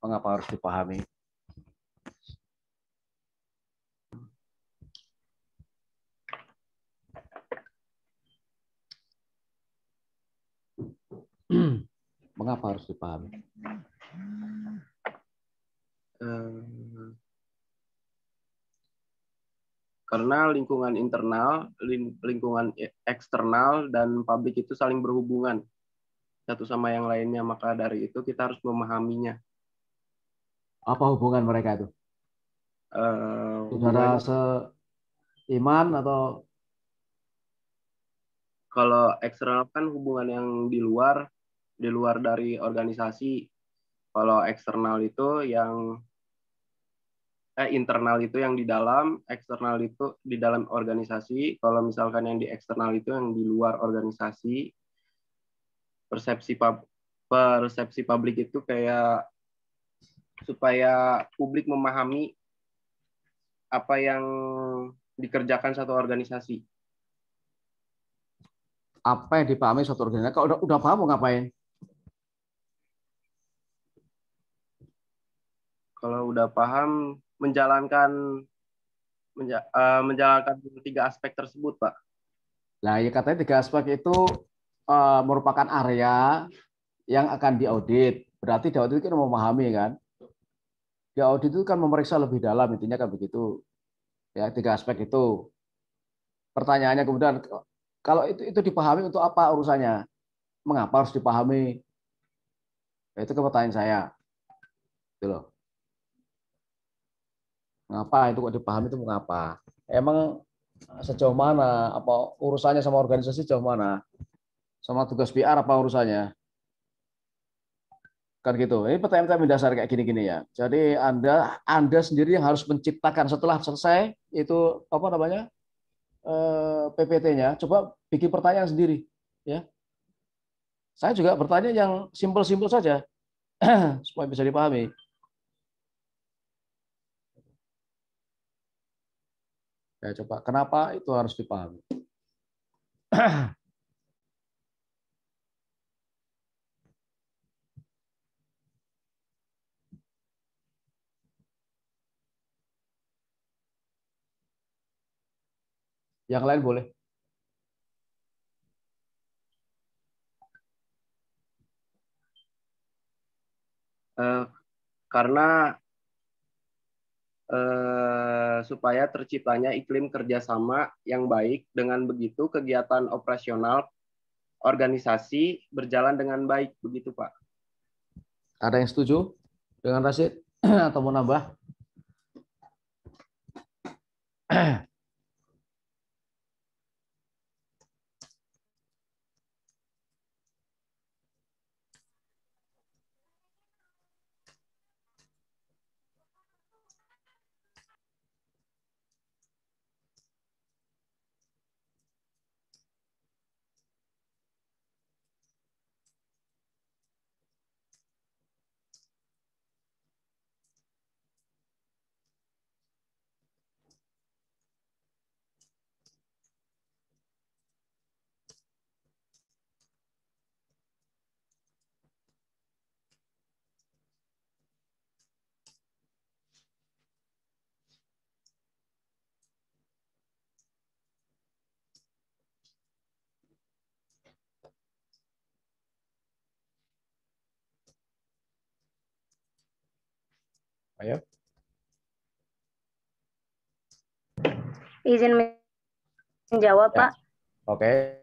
mengapa harus dipahami? Mengapa harus dipahami? Karena lingkungan internal, lingkungan eksternal, dan publik itu saling berhubungan satu sama yang lainnya. Maka dari itu kita harus memahaminya. Apa hubungan mereka itu? Saudara seiman atau? Kalau eksternal kan hubungan yang di luar dari organisasi. Kalau eksternal itu yang internal itu yang di dalam, eksternal itu di dalam organisasi. Kalau misalkan yang di eksternal itu yang di luar organisasi, persepsi publik itu kayak supaya publik memahami apa yang dikerjakan satu organisasi. Apa yang dipahami suatu organisasi? Kalau udah paham mau ngapain? Kalau udah paham, menjalankan 3 aspek tersebut, Pak. Nah, ya katanya 3 aspek itu merupakan area yang akan diaudit. Berarti diaudit kan memahami kan? Diaudit itu kan memeriksa lebih dalam, intinya kan begitu. Ya, 3 aspek itu. Pertanyaannya kemudian, kalau itu dipahami untuk apa urusannya? Mengapa harus dipahami? Ya, itu pertanyaan saya. Gitu loh. Mengapa itu kok dipahami itu mengapa? Emang sejauh mana? Apa urusannya sama organisasi sejauh mana? Sama tugas PR apa urusannya? Kan gitu. Ini pertanyaan-pertanyaan dasar kayak gini-gini ya. Jadi Anda sendiri yang harus menciptakan setelah selesai itu apa namanya PPT-nya. Coba bikin pertanyaan sendiri, ya. Saya juga bertanya yang simpel-simpel saja supaya bisa dipahami. Ya, coba kenapa itu harus dipahami? Yang lain boleh. Karena supaya terciptanya iklim kerjasama yang baik. Dengan begitu kegiatan operasional organisasi berjalan dengan baik, begitu Pak. Ada yang setuju dengan Rashid atau mau nambah? Ayo. Izin menjawab, Ya. Pak. Oke.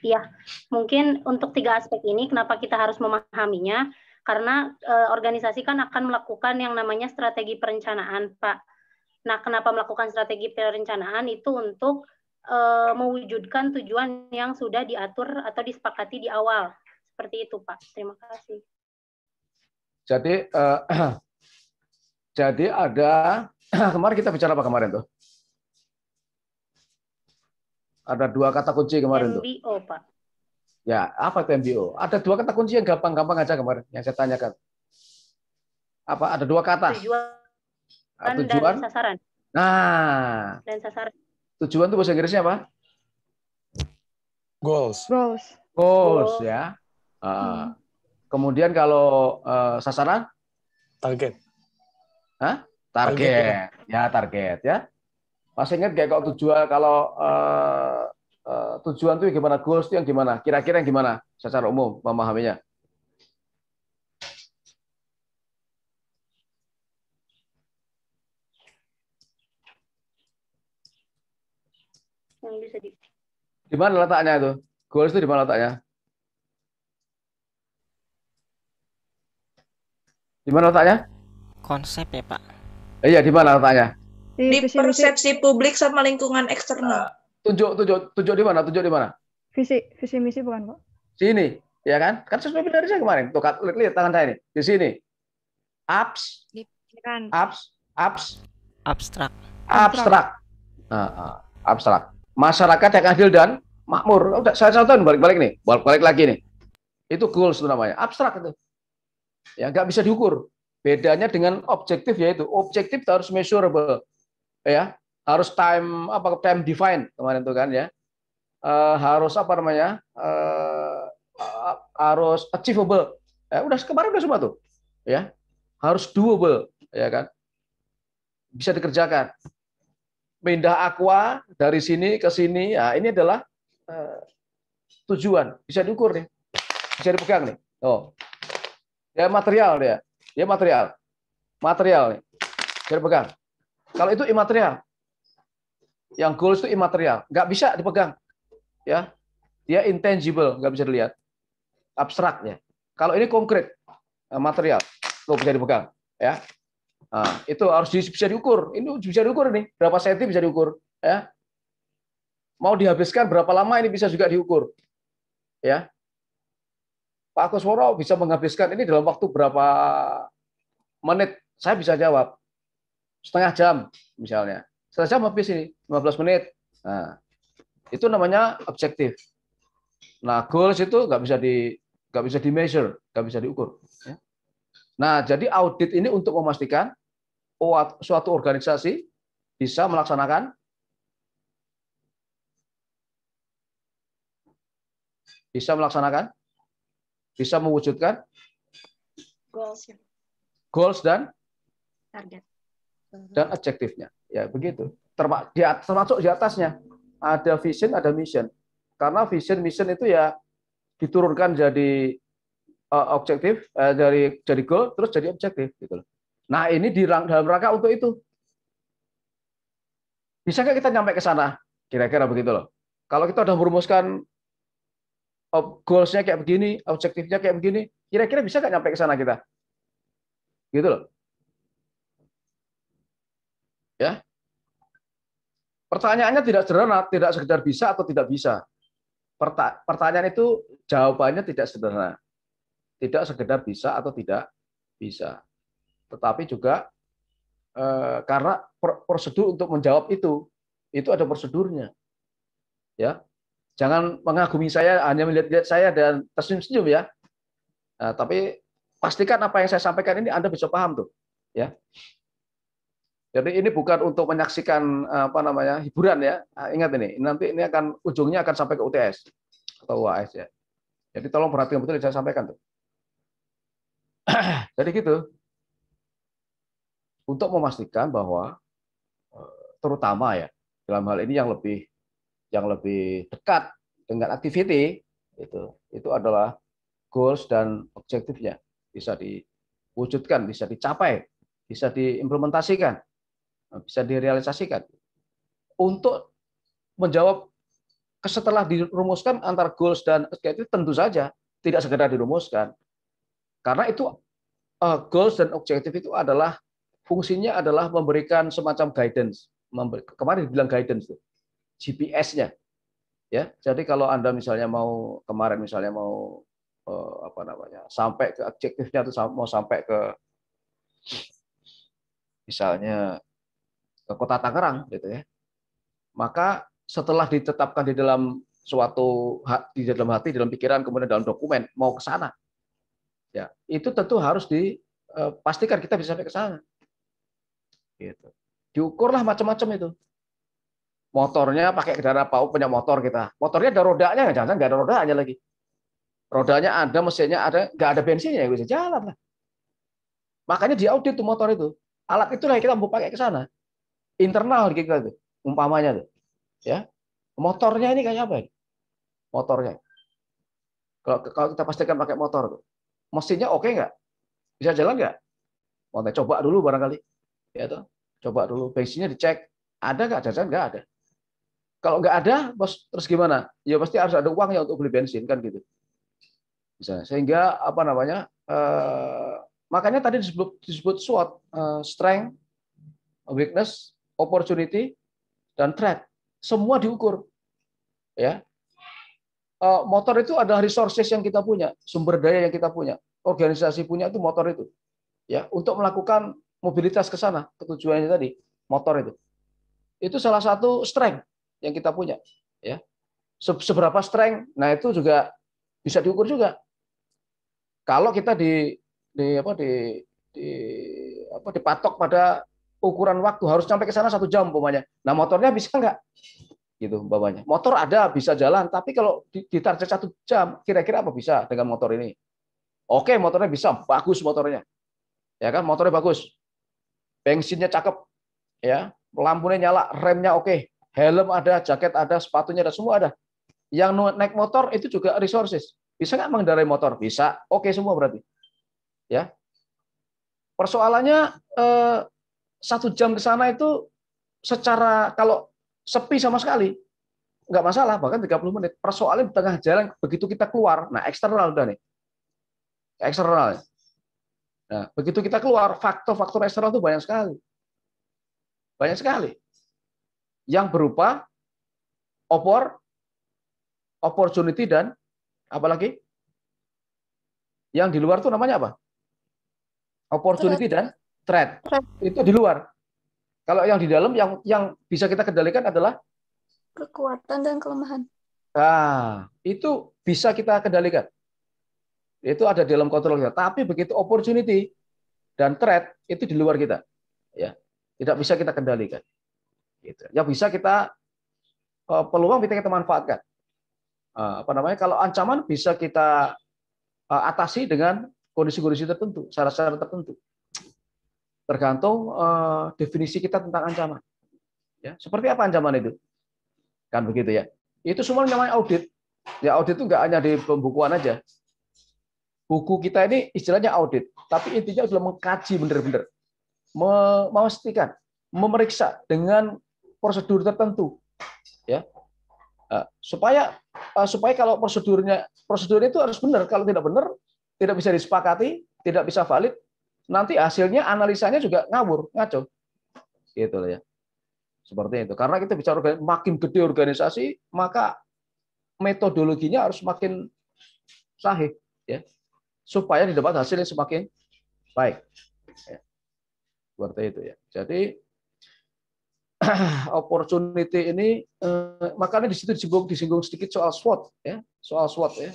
Iya, mungkin untuk 3 aspek ini kenapa kita harus memahaminya, karena organisasi kan akan melakukan yang namanya strategi perencanaan, Pak. Nah, kenapa melakukan strategi perencanaan itu untuk mewujudkan tujuan yang sudah diatur atau disepakati di awal. Seperti itu, Pak. Terima kasih. Jadi jadi ada kemarin kita bicara apa kemarin tuh? Ada 2 kata kunci kemarin tuh. MBO, Pak. Ya, apa itu MBO? Ada 2 kata kunci yang gampang-gampang aja kemarin yang saya tanyakan. Apa? Ada 2 kata. Tujuan dan sasaran. Nah. Dan sasaran. Tujuan itu bahasa Inggrisnya apa? Goals. Goals ya. Kemudian kalau sasaran? Target. Hah? Target. Ya, target ya. Masih ingat kayak kalau tujuan tujuan itu gimana, goals itu yang gimana? Kira-kira yang gimana secara umum memahaminya? Yang bisa di mana letaknya itu? Goals itu di mana letaknya? Di mana letaknya? Konsep ya Pak. Iya, di mana letaknya? Di persepsi publik sama lingkungan eksternal. Tunjuk di mana? Tunjuk di mana? Visi misi bukan Pak? Sini, ya kan? Kan sesuai dari saya kemarin. Tuh, lihat tangan saya ini. Di sini. Abstrak. Abstrak. Masyarakat yang adil dan makmur. Udah, saya contohin balik-balik nih. Balik lagi nih. Itu goals itu namanya. Abstrak itu. Ya, nggak bisa diukur. Bedanya dengan objektif, yaitu objektif harus measurable. Ya, harus time define kemarin itu kan ya. Harus harus achievable. Ya, kemarin udah semua tuh. Ya. Harus doable, ya kan? Bisa dikerjakan. Pindah aqua dari sini ke sini, ya ini adalah tujuan. Bisa diukur nih. Bisa dipegang nih. Oh. Ya material dia. Ya material. Material nih. Bisa dipegang. Kalau itu imaterial. Yang goals itu imaterial, nggak bisa dipegang. Ya. Dia intangible, nggak bisa dilihat. Abstraknya. Kalau ini konkret, material, tuh bisa dipegang. Ya. Nah, itu harus bisa diukur. Ini bisa diukur nih. Berapa senti bisa diukur. Ya. Mau dihabiskan berapa lama ini bisa juga diukur. Ya. Pak Kusworo bisa menghabiskan ini dalam waktu berapa menit? Saya bisa jawab. Setengah jam misalnya. Setengah jam habis ini, 15 menit. Nah, itu namanya objektif. Nah, goals itu nggak bisa di measure, nggak bisa diukur. Ya. Nah, jadi audit ini untuk memastikan suatu organisasi bisa melaksanakan bisa mewujudkan goals dan target dan objektifnya. Ya, begitu. Termasuk di atasnya ada vision, ada mission. Karena vision, mission itu ya diturunkan jadi objektif, jadi goal, terus jadi objektif gitu loh. Nah, ini dalam rangka untuk itu. Bisa nggak kita nyampe ke sana? Kira-kira begitu loh. Kalau kita udah merumuskan goals-nya kayak begini, objektifnya kayak begini, kira-kira bisa nggak nyampe ke sana kita? Gitu loh. Ya. Pertanyaannya tidak sederhana, tidak sekedar bisa atau tidak bisa. Pertanyaan itu jawabannya tidak sederhana. Tidak sekedar bisa atau tidak bisa. Tetapi juga karena prosedur untuk menjawab itu ada prosedurnya. Ya. Jangan mengagumi saya, hanya melihat saya dan tersenyum-senyum ya. Nah, tapi pastikan apa yang saya sampaikan ini Anda bisa paham tuh. Ya. Jadi ini bukan untuk menyaksikan hiburan ya. Nah, ingat ini, nanti ini ujungnya akan sampai ke UTS atau UAS ya. Jadi tolong perhatikan betul yang saya sampaikan tuh. Jadi gitu. Untuk memastikan bahwa terutama ya dalam hal ini yang lebih dekat dengan activity itu adalah goals dan objektifnya bisa diwujudkan, bisa dicapai, bisa diimplementasikan, bisa direalisasikan. Untuk menjawab setelah dirumuskan antara goals dan objektif tentu saja tidak sekedar dirumuskan. Karena itu goals dan objektif itu adalah fungsinya adalah memberikan semacam guidance. Kemarin dibilang guidance tuh. GPS-nya. Ya, jadi kalau Anda misalnya mau sampai ke objektifnya atau mau sampai ke misalnya ke Kota Tangerang gitu ya. Maka setelah ditetapkan di dalam hati, dalam pikiran, kemudian dalam dokumen mau ke sana. Ya, itu tentu harus dipastikan kita bisa sampai ke sana. Gitu. Diukurlah macam-macam itu. Motornya pakai kendaraan apa? Punya motor kita. Motornya ada rodanya, jangan nggak ada rodanya lagi. rodanya ada, mesinnya ada, nggak ada bensinnya ya bisa jalan lah. Makanya diaudit tuh motor itu. Alat itulah yang kita mau pakai ke sana. Internal kita itu, umpamanya tuh. Ya. Motornya ini kayak apa? Motornya. Kalau kita pastikan pakai motor tuh. Mesinnya oke nggak? Bisa jalan nggak? Coba dulu barangkali. Ya tuh. Coba dulu. Bensinnya dicek. Ada nggak? Jajan nggak ada. Kalau nggak ada, bos, terus gimana? Ya pasti harus ada uang ya untuk beli bensin kan gitu. Misalnya. Sehingga apa namanya? Makanya tadi disebut SWOT, strength, weakness, opportunity, dan threat. Semua diukur. Ya. Motor itu adalah resources yang kita punya, sumber daya yang kita punya. Organisasi punya itu motor itu. Ya, untuk melakukan mobilitas ke sana, ketujuannya tadi, motor itu. Itu salah satu strength yang kita punya, ya. Seberapa strength, nah itu juga bisa diukur juga. Kalau kita dipatok pada ukuran waktu harus sampai ke sana 1 jam umpamanya. Nah, motornya bisa nggak? Gitu umpamanya. Motor ada bisa jalan, tapi kalau ditarget 1 jam, kira-kira apa bisa dengan motor ini? Oke, motornya bisa, bagus motornya. Ya kan, motornya bagus. Bensinnya cakep, ya. Lampunya nyala, remnya oke. Helm ada, jaket ada, sepatunya ada, semua ada. Yang naik motor itu juga resources. Bisa nggak mengendarai motor? Bisa. Oke semua berarti. Ya. Persoalannya 1 jam ke sana itu secara kalau sepi sama sekali nggak masalah, bahkan 30 menit. Persoalannya di tengah jalan begitu kita keluar, nah eksternal udah nih. Eksternal. Nah, begitu kita keluar, faktor-faktor eksternal itu banyak sekali. Banyak sekali. Yang berupa opportunity dan apalagi yang di luar itu namanya apa? Opportunity dan threat. Itu di luar. Kalau yang di dalam yang bisa kita kendalikan adalah Kekuatan dan kelemahan. Nah, itu bisa kita kendalikan. Itu ada di dalam kontrol kita. Tapi begitu opportunity dan threat itu di luar kita. Ya. Tidak bisa kita kendalikan. Gitu. Yang bisa kita peluang bisa kita manfaatkan. Kalau ancaman bisa kita atasi dengan kondisi-kondisi tertentu, syarat-syarat tertentu. Tergantung definisi kita tentang ancaman. Ya, seperti apa ancaman itu? Kan begitu ya. Itu semua namanya audit. Ya audit itu nggak hanya di pembukuan aja. Buku kita ini istilahnya audit, tapi intinya adalah mengkaji benar-benar, memastikan, memeriksa dengan prosedur tertentu, ya. Supaya kalau prosedur itu harus benar. Kalau tidak benar, tidak bisa disepakati, tidak bisa valid, nanti hasilnya analisanya juga ngawur, ngaco. Gitu ya. Seperti itu. Karena kita bicara makin gede organisasi, maka metodologinya harus makin sahih, ya. Supaya didapat hasil yang semakin baik. Ya. Seperti itu ya. Jadi opportunity ini makanya di situ disinggung sedikit soal SWOT ya, soal SWOT ya.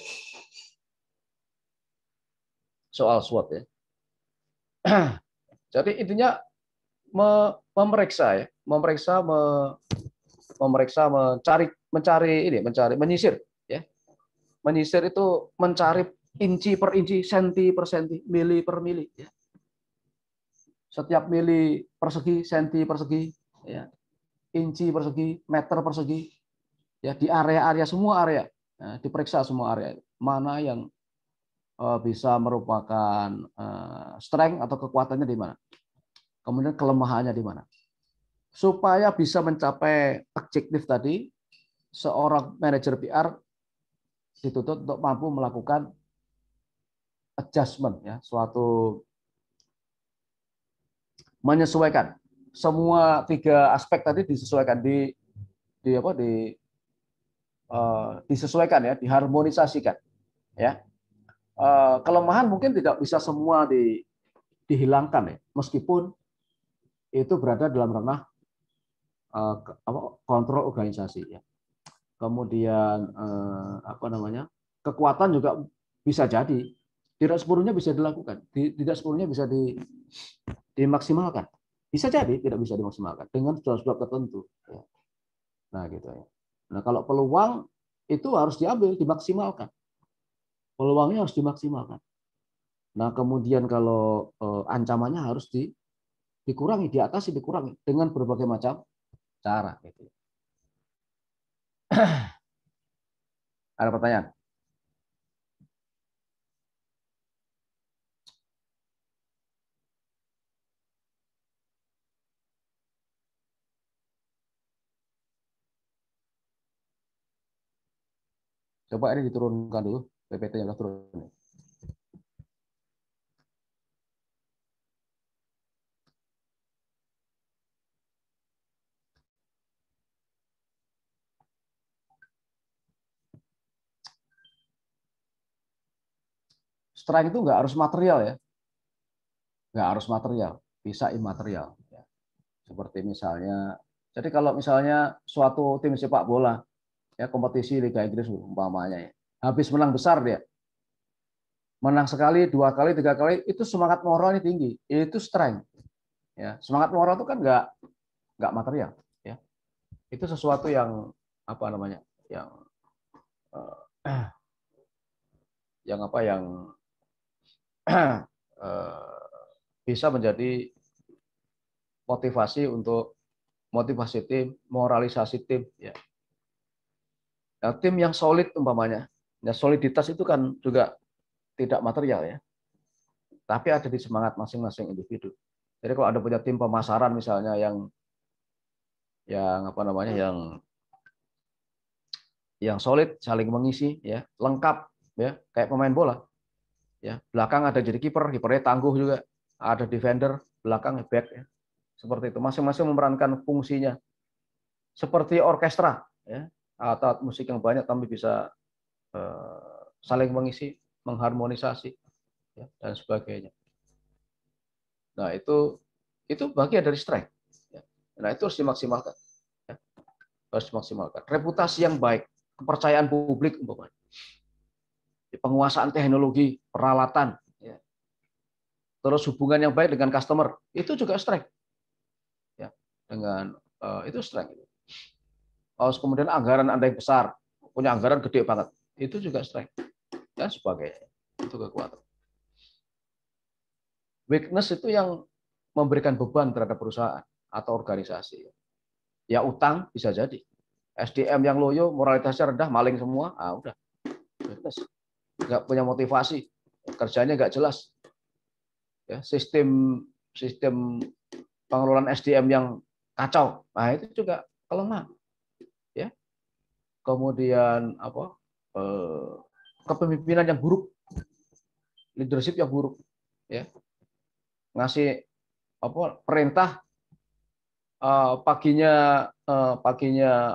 Soal SWOT ya. Jadi intinya menyisir ya. Menyisir itu mencari inci per inci, senti per senti, mili per mili ya. Setiap mili persegi, senti persegi ya. Inci persegi, meter persegi, ya di area-area semua area, nah, diperiksa semua area mana yang bisa merupakan strength atau kekuatannya di mana, kemudian kelemahannya di mana, supaya bisa mencapai objektif tadi. Seorang manajer PR dituntut untuk mampu melakukan adjustment ya, suatu menyesuaikan. Semua 3 aspek tadi disesuaikan, disesuaikan ya, diharmonisasikan ya. Kelemahan mungkin tidak bisa semua dihilangkan ya, meskipun itu berada dalam ranah kontrol organisasi ya. Kemudian kekuatan juga bisa jadi tidak sepenuhnya bisa dilakukan, tidak sepenuhnya bisa dimaksimalkan. Bisa jadi tidak bisa dimaksimalkan dengan sebab tertentu. Nah gitu ya. Nah kalau peluang itu harus diambil, dimaksimalkan. peluangnya harus dimaksimalkan. Nah, kemudian kalau ancamannya harus dikurangi, diatasi, dikurangi dengan berbagai macam cara. Gitu. Ada pertanyaan? Coba ini diturunkan dulu, PPT-nya udah turun. Strength itu nggak harus material ya, nggak harus material, bisa imaterial. Ya. Seperti misalnya, jadi kalau misalnya suatu tim sepak bola, ya kompetisi Liga Inggris umpamanya, ya, habis menang besar dia, menang sekali, 2 kali, 3 kali, itu semangat moralnya tinggi, itu strength. Ya, semangat moral itu kan nggak material. Ya. Itu sesuatu yang apa namanya, yang apa yang bisa menjadi motivasi untuk motivasi tim, moralisasi tim. Ya. Nah, tim yang solid umpamanya, ya soliditas itu kan juga tidak material ya, tapi ada di semangat masing-masing individu. Jadi kalau ada punya tim pemasaran misalnya yang apa namanya, yang solid, saling mengisi, ya lengkap, ya kayak pemain bola. Ya, belakang ada jadi kiper, kipernya tangguh juga, ada defender, belakang back, ya. Seperti itu, masing-masing memerankan fungsinya. Seperti orkestra, ya, atau musik yang banyak tapi bisa saling mengisi, mengharmonisasi, ya, dan sebagainya. Nah itu bagian dari strength. Ya. Nah itu harus dimaksimalkan, ya. Harus dimaksimalkan. Reputasi yang baik, kepercayaan publik umpamanya, penguasaan teknologi, peralatan, ya. Terus hubungan yang baik dengan customer, itu juga strength. Ya, dengan itu strength. Terus kemudian anggaran Anda yang besar, punya anggaran gede banget, itu juga strength. Dan sebagainya. Itu kekuatan. Weakness itu yang memberikan beban terhadap perusahaan atau organisasi. Ya utang bisa jadi. SDM yang loyo, moralitasnya rendah, maling semua, udah. Weakness. Nggak punya motivasi, kerjanya nggak jelas. Ya, sistem pengelolaan SDM yang kacau, nah itu juga kelemahan. Ya. Kemudian apa? Kepemimpinan yang buruk, leadership yang buruk, ya. Ngasih apa perintah paginya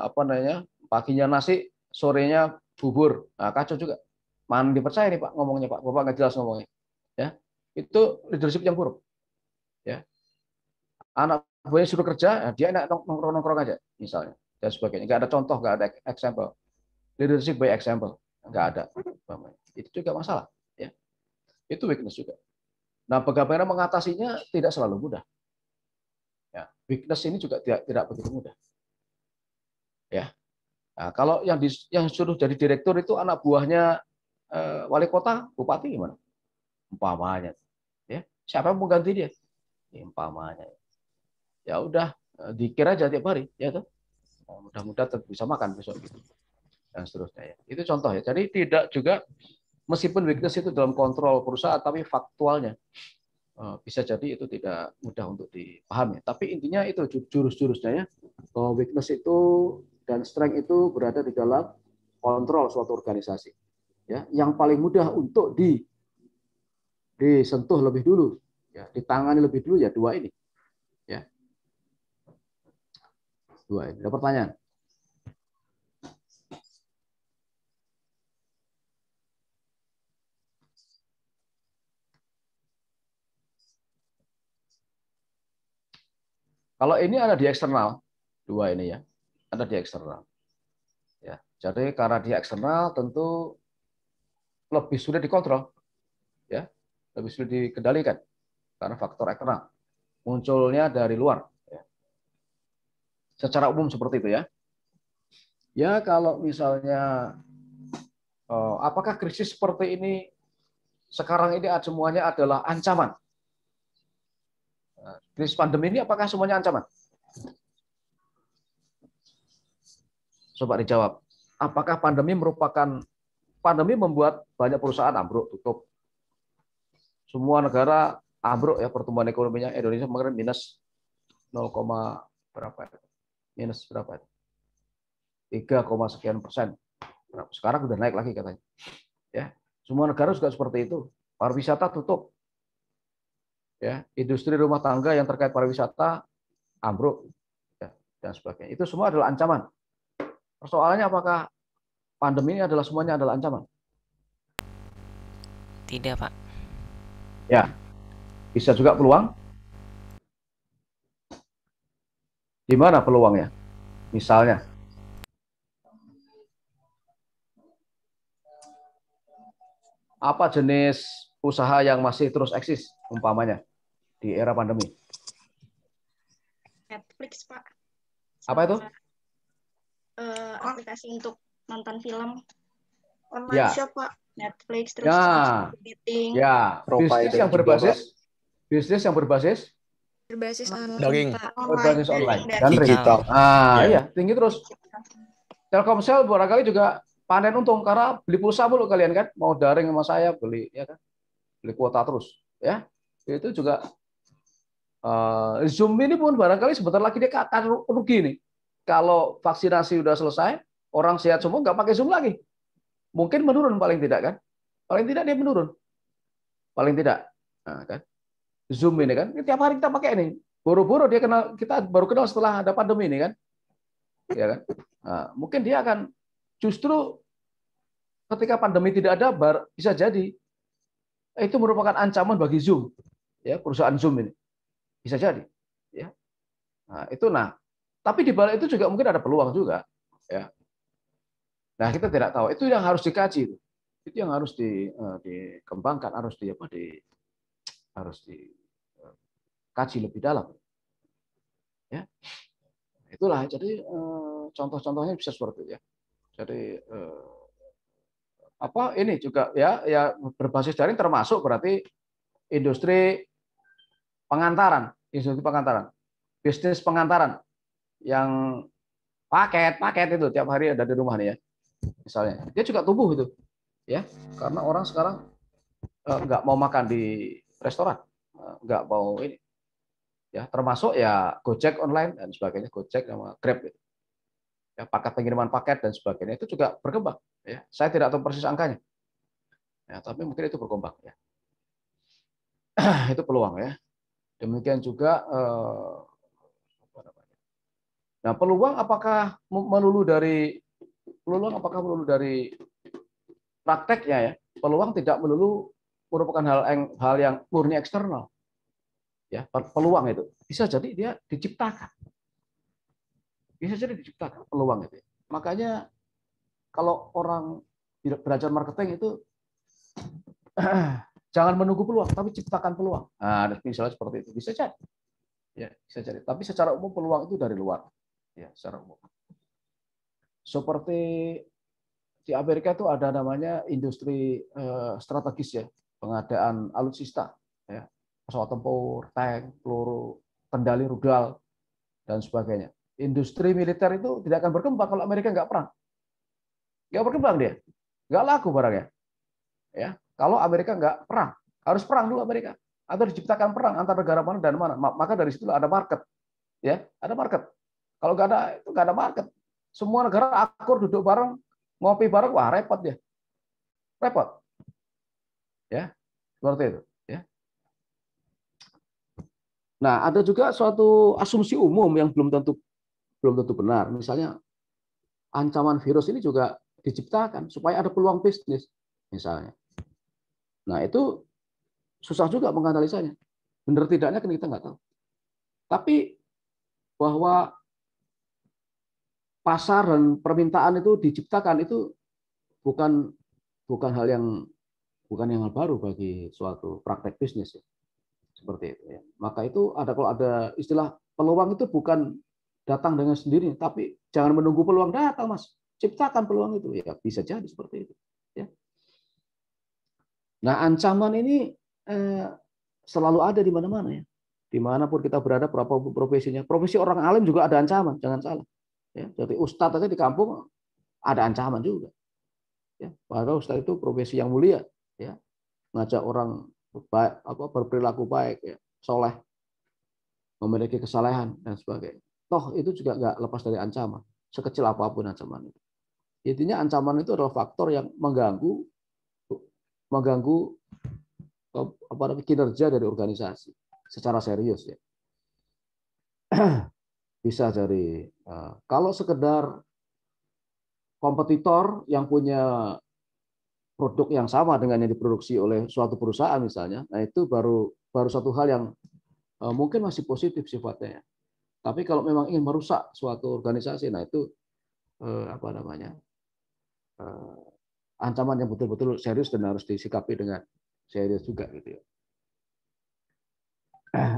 apa namanya? Paginya nasi, sorenya bubur. Nah, kacau juga. Mana dipercaya nih Pak ngomongnya Pak, Bapak nggak jelas ngomongnya. Ya. Itu leadership yang buruk. Ya. Anak buahnya suruh kerja, dia enak nongkrong-nongkrong aja misalnya dan sebagainya. Nggak ada contoh, nggak ada example. Leadership by example, nggak ada. Itu juga masalah. Ya. Itu weakness juga. Nah, bagaimana mengatasinya tidak selalu mudah. Ya, weakness ini juga tidak begitu mudah. Ya. Nah, kalau yang suruh jadi direktur itu anak buahnya wali kota, bupati gimana? Umpamanya. Ya. Siapa yang mau ganti dia? Ya, umpamanya. Ya udah, dikira aja tiap hari, ya tuh. Mudah-mudahan bisa makan besok dan seterusnya. Ya. Itu contoh ya. Jadi tidak juga meskipun weakness itu dalam kontrol perusahaan, tapi faktualnya bisa jadi itu tidak mudah untuk dipahami. Tapi intinya itu jurus-jurusnya ya. Weakness itu dan strength itu berada di dalam kontrol suatu organisasi. Ya, yang paling mudah untuk disentuh lebih dulu, ya, ditangani lebih dulu ya dua ini. Ya. Dua ini. Ada pertanyaan? Kalau ini ada di eksternal, dua ini ya, ada di eksternal. Ya, jadi karena di eksternal tentu lebih sulit dikontrol, ya, lebih sulit dikendalikan karena faktor eksternal munculnya dari luar. Ya. Secara umum seperti itu ya. Ya kalau misalnya apakah krisis seperti ini sekarang ini semuanya adalah ancaman? Krisis pandemi ini apakah semuanya ancaman? Coba dijawab. Apakah pandemi membuat banyak perusahaan ambruk, tutup? Semua negara ambruk ya pertumbuhan ekonominya. Indonesia kemarin minus 0, berapa? Minus berapa? 3, sekian persen. Sekarang udah naik lagi katanya. Ya, semua negara juga seperti itu. Pariwisata tutup. Ya, industri rumah tangga yang terkait pariwisata ambruk ya, dan sebagainya. Itu semua adalah ancaman. Persoalannya apakah pandemi ini adalah semuanya adalah ancaman? Tidak, Pak. Ya, bisa juga peluang. Di mana peluangnya? Misalnya, apa jenis usaha yang masih terus eksis umpamanya di era pandemi? Netflix, Pak. Apa itu? Aplikasi untuk nonton film. Online Ya. shop, Pak. Netflix, terus Ya, meeting, ya, bisnis yang berbasis berbasis online, Daging. Pak. berbasis online dan Digital. iya, tinggi terus. Telkomsel barangkali juga panen untung karena beli pulsa mulu kalian kan, mau daring sama saya beli ya kan, beli kuota terus ya. Itu juga Zoom ini pun barangkali sebentar lagi dia akan rugi nih. Kalau vaksinasi udah selesai, orang sehat semua nggak pakai Zoom lagi. Mungkin menurun paling tidak kan? Paling tidak dia menurun. Paling tidak. Nah, kan? Zoom ini kan tiap hari kita pakai ini. Boro-boro kita baru kenal setelah ada pandemi ini kan. Ya kan? Nah, mungkin dia akan justru ketika pandemi tidak ada bisa jadi itu merupakan ancaman bagi Zoom. Ya, perusahaan Zoom ini. Bisa jadi, ya. Nah, tapi di balik itu juga mungkin ada peluang juga, ya. Nah, kita tidak tahu. Itu yang harus dikaji. Itu yang harus dikembangkan, harus dikaji lebih dalam. Ya. Itulah. Jadi contoh-contohnya bisa seperti itu ya. Jadi ini juga ya berbasis daring termasuk berarti industri pengantaran, bisnis pengantaran yang paket itu tiap hari ada di rumah nih ya, misalnya, dia juga tumbuh itu, ya, karena orang sekarang nggak mau makan di restoran, nggak mau ini, ya, termasuk ya Gojek online dan sebagainya, Gojek sama Grab, gitu. Ya, paket pengiriman paket dan sebagainya itu juga berkembang, ya, saya tidak tahu persis angkanya, ya, tapi mungkin itu berkembang, ya, itu peluang ya. Demikian juga nah, peluang apakah melulu dari prakteknya ya? Peluang tidak melulu merupakan hal yang murni eksternal. Ya, peluang itu bisa jadi dia diciptakan. Bisa jadi diciptakan peluang itu. Makanya kalau orang belajar marketing itu jangan menunggu peluang, tapi ciptakan peluang. Nah, misalnya seperti itu bisa jadi. Ya, bisa jadi. Tapi secara umum peluang itu dari luar. Ya, secara umum. Seperti di Amerika itu ada namanya industri strategis ya, pengadaan alutsista, ya, pesawat tempur, tank, peluru, kendali rudal dan sebagainya. Industri militer itu tidak akan berkembang kalau Amerika nggak perang. Nggak berkembang dia, nggak laku barangnya. Ya, kalau Amerika nggak perang, harus perang dulu Amerika, atau diciptakan perang antar negara mana dan mana. Maka dari situlah ada market, ya, ada market. Kalau nggak ada itu nggak ada market. Semua negara akur duduk bareng, ngopi bareng, wah repot dia, repot. Ya, seperti itu. Ya. Nah, ada juga suatu asumsi umum yang belum tentu benar. Misalnya ancaman virus ini juga diciptakan supaya ada peluang bisnis, misalnya. Nah, itu susah juga menganalisanya. Benar tidaknya kan kita nggak tahu. Tapi bahwa pasar dan permintaan itu diciptakan itu bukan hal yang baru bagi suatu praktek bisnis ya. Seperti itu ya. Maka itu kalau ada istilah peluang itu bukan datang dengan sendiri, tapi jangan menunggu peluang datang, Mas. Ciptakan peluang itu ya, bisa jadi seperti itu ya. Nah, ancaman ini selalu ada di mana-mana ya. Dimanapun kita berada, berapa profesinya. Profesi orang alim juga ada ancaman, jangan salah. Ya, jadi ustadz aja di kampung ada ancaman juga. Ya, padahal ustadz itu profesi yang mulia, ya, ngajak orang baik, berperilaku baik, ya, soleh, memiliki kesalehan dan sebagainya. Toh itu juga nggak lepas dari ancaman, sekecil apapun ancaman itu. Intinya ancaman itu adalah faktor yang mengganggu kinerja dari organisasi secara serius ya. Bisa dari kalau sekedar kompetitor yang punya produk yang sama dengan yang diproduksi oleh suatu perusahaan misalnya, nah itu baru satu hal yang mungkin masih positif sifatnya ya. Tapi kalau memang ingin merusak suatu organisasi, nah itu ancaman yang betul-betul serius dan harus disikapi dengan serius juga gitu ya.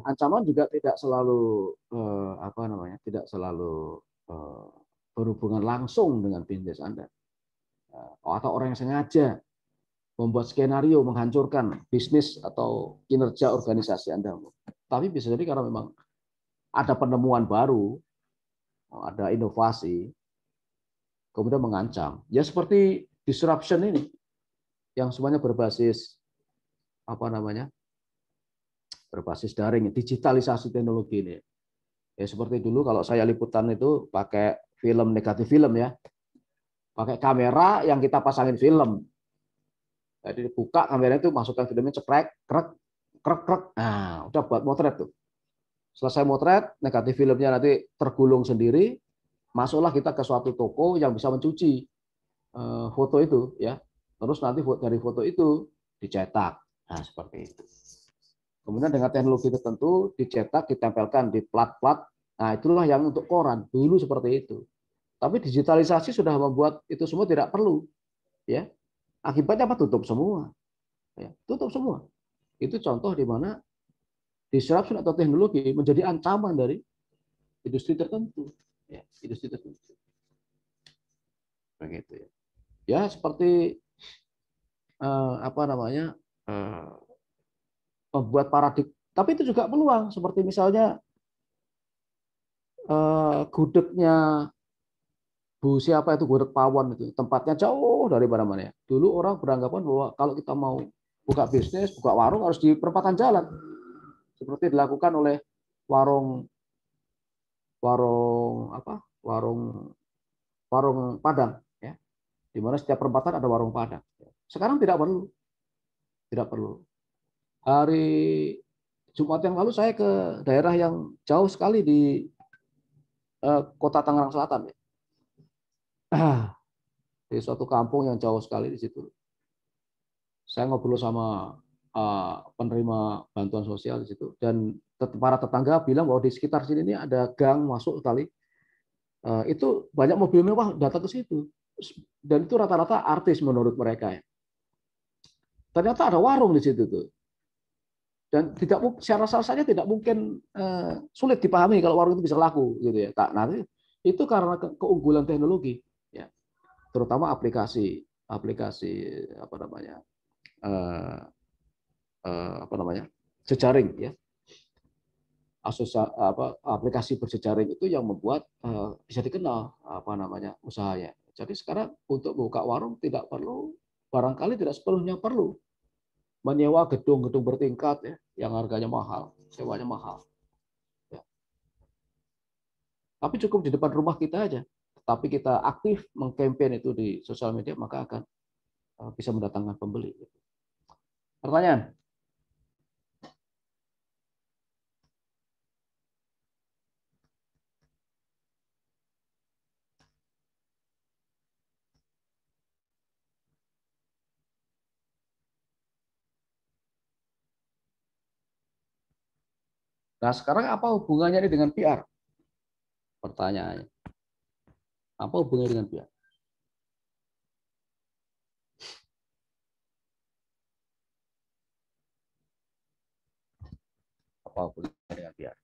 Ancaman juga tidak selalu tidak selalu berhubungan langsung dengan bisnis Anda atau orang yang sengaja membuat skenario menghancurkan bisnis atau kinerja organisasi Anda. Tapi bisa jadi karena memang ada penemuan baru, ada inovasi, kemudian mengancam. Ya seperti disruption ini yang semuanya berbasis berbasis daring, digitalisasi teknologi ini. Ya seperti dulu kalau saya liputan itu pakai film negatif film ya, pakai kamera yang kita pasangin film. Jadi dibuka kamera itu, masukkan filmnya, cekrek, krek, krek, krek. Nah, udah buat motret tuh. Selesai motret, negatif filmnya nanti tergulung sendiri, masuklah kita ke suatu toko yang bisa mencuci foto itu ya. Terus nanti dari foto itu dicetak. Nah, seperti itu. Kemudian dengan teknologi tertentu dicetak, ditempelkan di plat-plat. Nah, itulah yang untuk koran. Dulu seperti itu. Tapi digitalisasi sudah membuat itu semua tidak perlu, ya. Akibatnya apa? Tutup semua. Ya, tutup semua. Itu contoh di mana disruption atau teknologi menjadi ancaman dari industri tertentu. Ya, industri tertentu. Begitu ya. Ya, seperti membuat paradigma. Tapi itu juga peluang. Seperti misalnya gudegnya siapa itu, gudeg Pawon itu, tempatnya jauh dari mana-mana ya. Dulu orang beranggapan bahwa kalau kita mau buka bisnis, buka warung harus di perempatan jalan. Seperti dilakukan oleh warung Padang ya. Di mana setiap perempatan ada warung Padang. Sekarang tidak perlu. Tidak perlu. Hari Jumat yang lalu saya ke daerah yang jauh sekali di kota Tangerang Selatan ya. Di suatu kampung yang jauh sekali di situ. Saya ngobrol sama penerima bantuan sosial di situ, dan para tetangga bilang bahwa di sekitar sini ini ada gang masuk sekali. Itu banyak mobil mewah datang ke situ, dan itu rata-rata artis menurut mereka ya. Ternyata ada warung di situ tuh, dan tidak secara rasanya tidak mungkin sulit dipahami kalau warung itu bisa laku gitu ya. Nanti itu karena keunggulan teknologi ya, terutama aplikasi jejaring ya, aplikasi berjejaring itu yang membuat bisa dikenal usahanya. Jadi sekarang untuk buka warung tidak perlu, barangkali tidak sepenuhnya perlu menyewa gedung-gedung bertingkat ya, yang harganya mahal, sewanya mahal. Ya. Tapi cukup di depan rumah kita aja. Tapi kita aktif mengkampanye itu di sosial media, maka akan bisa mendatangkan pembeli. Pertanyaan? Nah, sekarang apa hubungannya ini dengan PR? Pertanyaannya. Apa hubungannya dengan PR? Apa hubungannya dengan PR?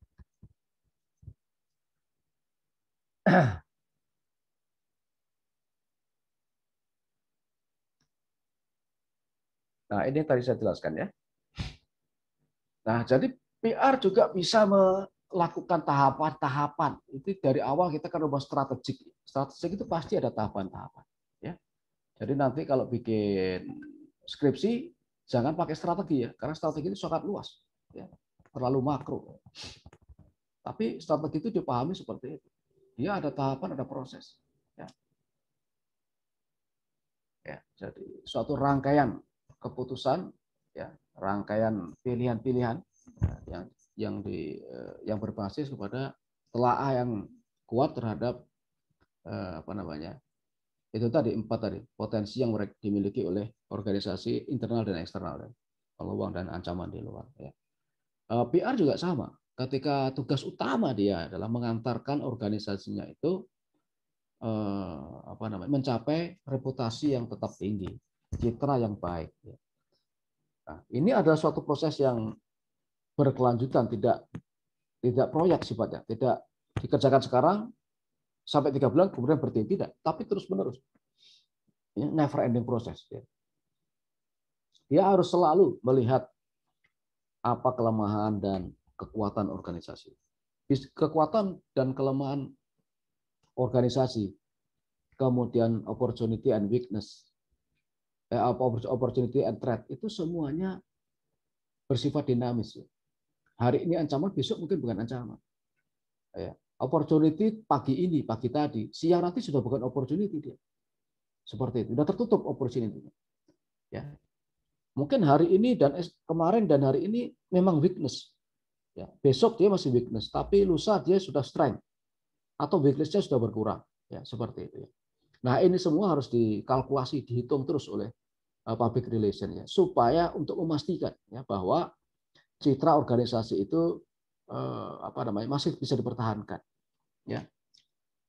Nah, ini tadi saya jelaskan ya. Nah, jadi PR juga bisa melakukan tahapan-tahapan. Itu dari awal kita kan rumus strategik. Strategik itu pasti ada tahapan-tahapan. Ya. Jadi nanti kalau bikin skripsi, jangan pakai strategi ya, karena strategi itu sangat luas. Ya. Terlalu makro. Tapi strategi itu dipahami seperti itu. Dia ada tahapan, ada proses. Ya. Ya, jadi suatu rangkaian keputusan, ya, rangkaian pilihan-pilihan yang berbasis kepada telaah yang kuat terhadap apa namanya, itu tadi 4 tadi potensi yang dimiliki oleh organisasi internal dan eksternal, ya, peluang dan ancaman di luar. Ya. PR juga sama. Ketika tugas utama dia adalah mengantarkan organisasinya itu mencapai reputasi yang tetap tinggi, citra yang baik. Nah, ini adalah suatu proses yang berkelanjutan, tidak proyek sifatnya, tidak dikerjakan sekarang sampai 3 bulan kemudian berhenti, tidak, tapi terus menerus. Ini never ending proses. Dia harus selalu melihat apa kelemahan dan kekuatan organisasi. Kekuatan dan kelemahan organisasi, kemudian opportunity and weakness, opportunity and threat, itu semuanya bersifat dinamis. Hari ini ancaman, besok mungkin bukan ancaman. Opportunity pagi ini, pagi tadi, siang nanti sudah bukan opportunity dia. Seperti itu, sudah tertutup opportunity-nya. Ya. Mungkin hari ini dan kemarin dan hari ini memang weakness. Ya. Besok dia masih weakness, tapi lusa dia sudah strength atau weakness-nya sudah berkurang. Ya, seperti itu. Nah, ini semua harus dikalkulasi, dihitung terus oleh public relation, ya, supaya untuk memastikan ya bahwa citra organisasi itu masih bisa dipertahankan, ya,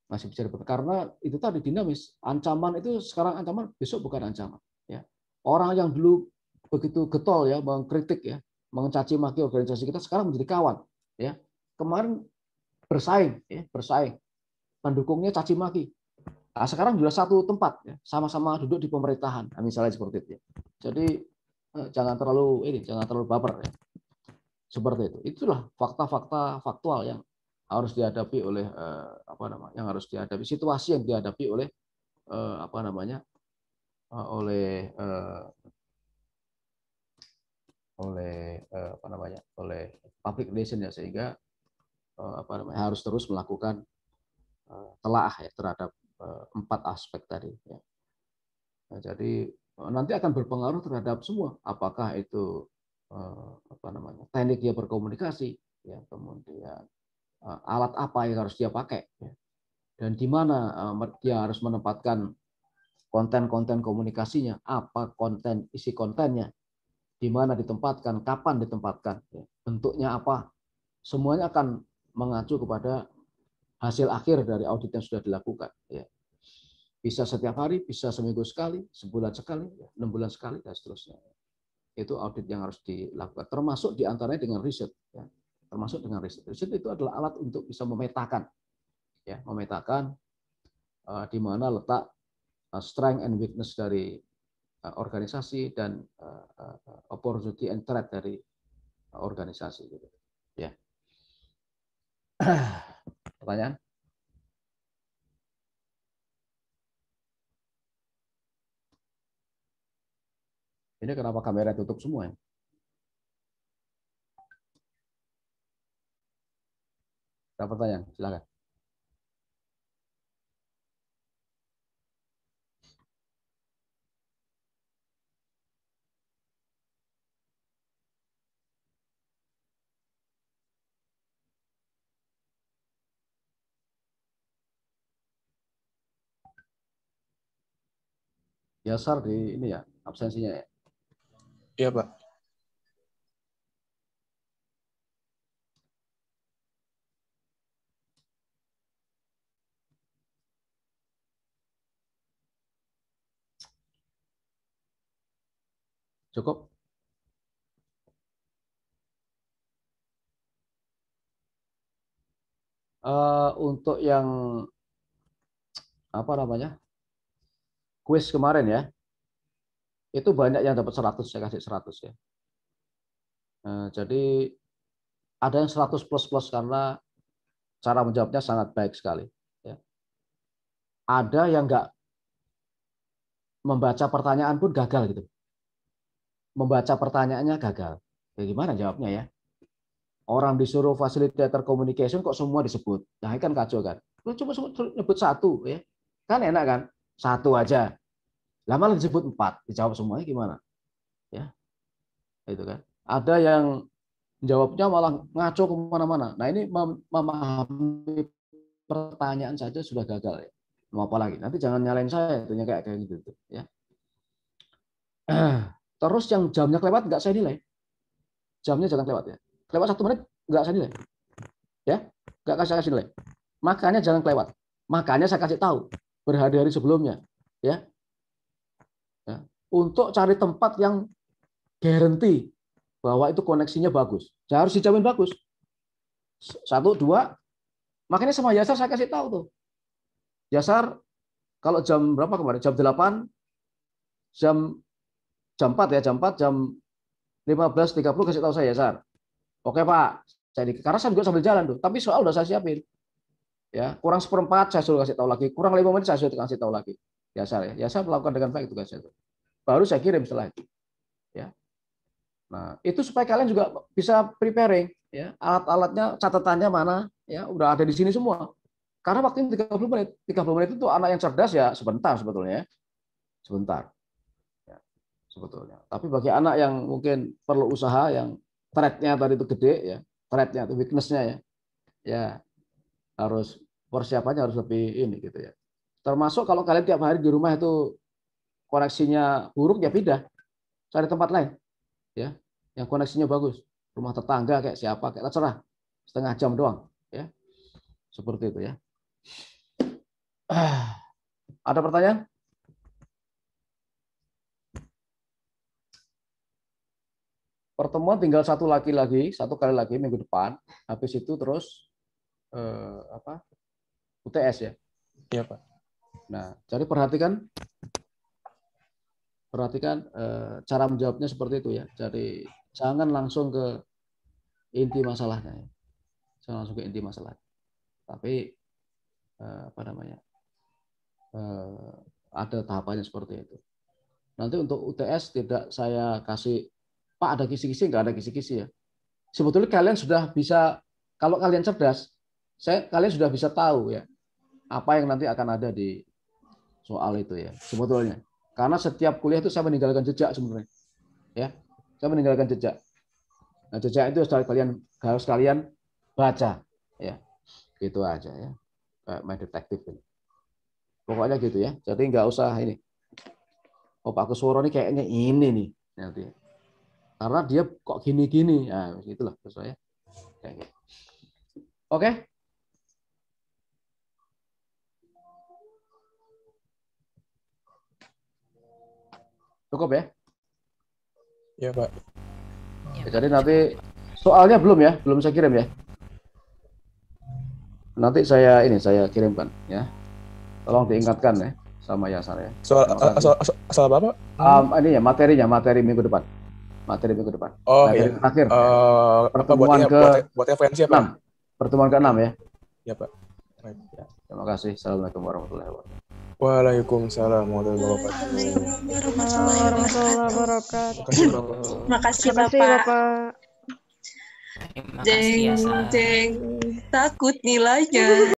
masih bisa dipertahankan, karena itu tadi dinamis. Ancaman itu sekarang ancaman, besok bukan ancaman, ya. Orang yang dulu begitu getol ya mengkritik ya, mencaci maki organisasi kita, sekarang menjadi kawan, ya. Kemarin bersaing, ya, bersaing, pendukungnya caci maki. Nah, sekarang juga satu tempat, ya, sama-sama duduk di pemerintahan, nah, misalnya seperti itu. Ya. Jadi jangan terlalu baper, ya. Seperti itu. Itulah fakta-fakta faktual yang harus dihadapi oleh yang harus dihadapi, situasi yang dihadapi oleh oleh public relation, ya, sehingga harus terus melakukan telaah ya terhadap 4 aspek tadi. Ya. Nah, jadi nanti akan berpengaruh terhadap semua, apakah itu teknik dia berkomunikasi, ya, kemudian alat apa yang harus dia pakai, ya, dan di mana dia harus menempatkan konten-konten komunikasinya, apa isi kontennya, di mana ditempatkan, kapan ditempatkan, ya, bentuknya apa, semuanya akan mengacu kepada hasil akhir dari audit yang sudah dilakukan. Ya. Bisa setiap hari, bisa seminggu sekali, sebulan sekali, 6 bulan sekali, dan seterusnya. Itu audit yang harus dilakukan, termasuk diantaranya dengan riset. Ya. Termasuk dengan riset. Riset itu adalah alat untuk bisa memetakan, ya, memetakan di mana letak strength and weakness dari organisasi dan opportunity and threat dari organisasi. Gitu. Ya. Pertanyaan? Ini kenapa kamera tutup semua? Ya? Ada pertanyaan? Silakan. Biasa di ini ya, absensinya ya. Iya, Pak. Cukup? Untuk yang kuis kemarin ya, itu banyak yang dapat 100, saya kasih 100 ya. Jadi ada yang 100 plus karena cara menjawabnya sangat baik sekali. Ya. Ada yang nggak membaca pertanyaan pun gagal gitu. Membaca pertanyaannya gagal. Ya gimana jawabnya ya? Orang disuruh facilitator communication kok semua disebut. Nah, ini kan kacau kan. Lu cuma nyebut 1 ya. Kan enak kan? 1 aja. Lama disebut 4, dijawab semuanya gimana? Ya. Itu kan. Ada yang jawabnya malah ngaco kemana-mana. Nah, ini memahami pertanyaan saja sudah gagal ya. Mau apa lagi? Nanti jangan nyalain saya, itu kayak gitu ya. Terus yang jamnya kelewat nggak saya nilai. Jamnya jangan kelewat ya. Kelewat 1 menit nggak saya nilai. Ya, nggak kasih nilai. Makanya jangan kelewat. Makanya saya kasih tahu berhari-hari sebelumnya, ya. Untuk cari tempat yang garanti bahwa itu koneksinya bagus. Saya harus dijamin bagus. 1, 2. Makanya sama Yasar saya kasih tahu tuh. Yasar kalau jam berapa kemarin? Jam 8, jam 4 ya, jam 15.30 kasih tahu saya, Yasar. Oke Pak, karena saya juga sambil jalan tuh. Tapi soal udah saya siapin. Ya, kurang 1/4 saya suruh kasih tahu lagi. Kurang 5 menit saya suruh kasih tahu lagi. Yasar ya. Yasar melakukan dengan baik tugasnya itu. Baru saya kirim setelah itu. Ya. Nah, itu supaya kalian juga bisa preparing ya. Alat-alatnya, catatannya mana ya, udah ada di sini semua. Karena waktunya 30 menit. 30 menit itu anak yang cerdas ya sebentar sebetulnya. Sebentar. Ya, sebetulnya. Tapi bagi anak yang mungkin perlu usaha, yang threat-nya tadi itu gede ya, threat-nya itu weakness-nya ya. Ya, harus persiapannya harus lebih ini gitu ya. Termasuk kalau kalian tiap hari di rumah itu koneksinya buruk ya pindah. Cari tempat lain. Ya, yang koneksinya bagus. Rumah tetangga kayak siapa, kayak terserah. Setengah jam doang, ya. Seperti itu ya. Ada pertanyaan? Pertemuan tinggal 1 kali lagi minggu depan. Habis itu terus UTS ya. Iya Pak. Nah, jadi perhatikan cara menjawabnya seperti itu ya. Jadi jangan langsung ke inti masalahnya. Ya. Jangan langsung ke inti masalah. Tapi ada tahapannya seperti itu. Nanti untuk UTS tidak saya kasih, Pak ada kisi-kisi, nggak ada kisi-kisi ya. Sebetulnya kalian sudah bisa, kalau kalian cerdas, kalian sudah bisa tahu ya apa yang nanti akan ada di soal itu ya. Sebetulnya, karena setiap kuliah itu saya meninggalkan jejak sebenarnya, ya. Saya meninggalkan jejak. Nah, jejak itu harus kalian baca, ya. Gitu aja ya. Kayak main detektif ini. Pokoknya gitu ya. Jadi nggak usah ini. Oh Pak Kusworo ini kayaknya ini nih nanti. Karena dia kok gini-gini. Nah, itulah maksud saya. Oke. Cukup ya? Iya, Pak. Jadi nanti soalnya belum saya kirim ya. Nanti saya kirimkan ya. Tolong diingatkan ya sama Yasar ya. Soal apa, Pak? Ini ya materi minggu depan. Materi minggu depan. Oh materi iya. Terakhir. Pertemuan buat referensi ya, Pak? 6. Pertemuan ke-6 ya. Ya, Pak. Ya, terima kasih. Assalamualaikum warahmatullahi wabarakatuh. Waalaikumsalam warahmatullahi wabarakatuh. Makasih Terima kasih Bapak. Bapak. Terima kasih ya, Sa. Jeng takut nilainya.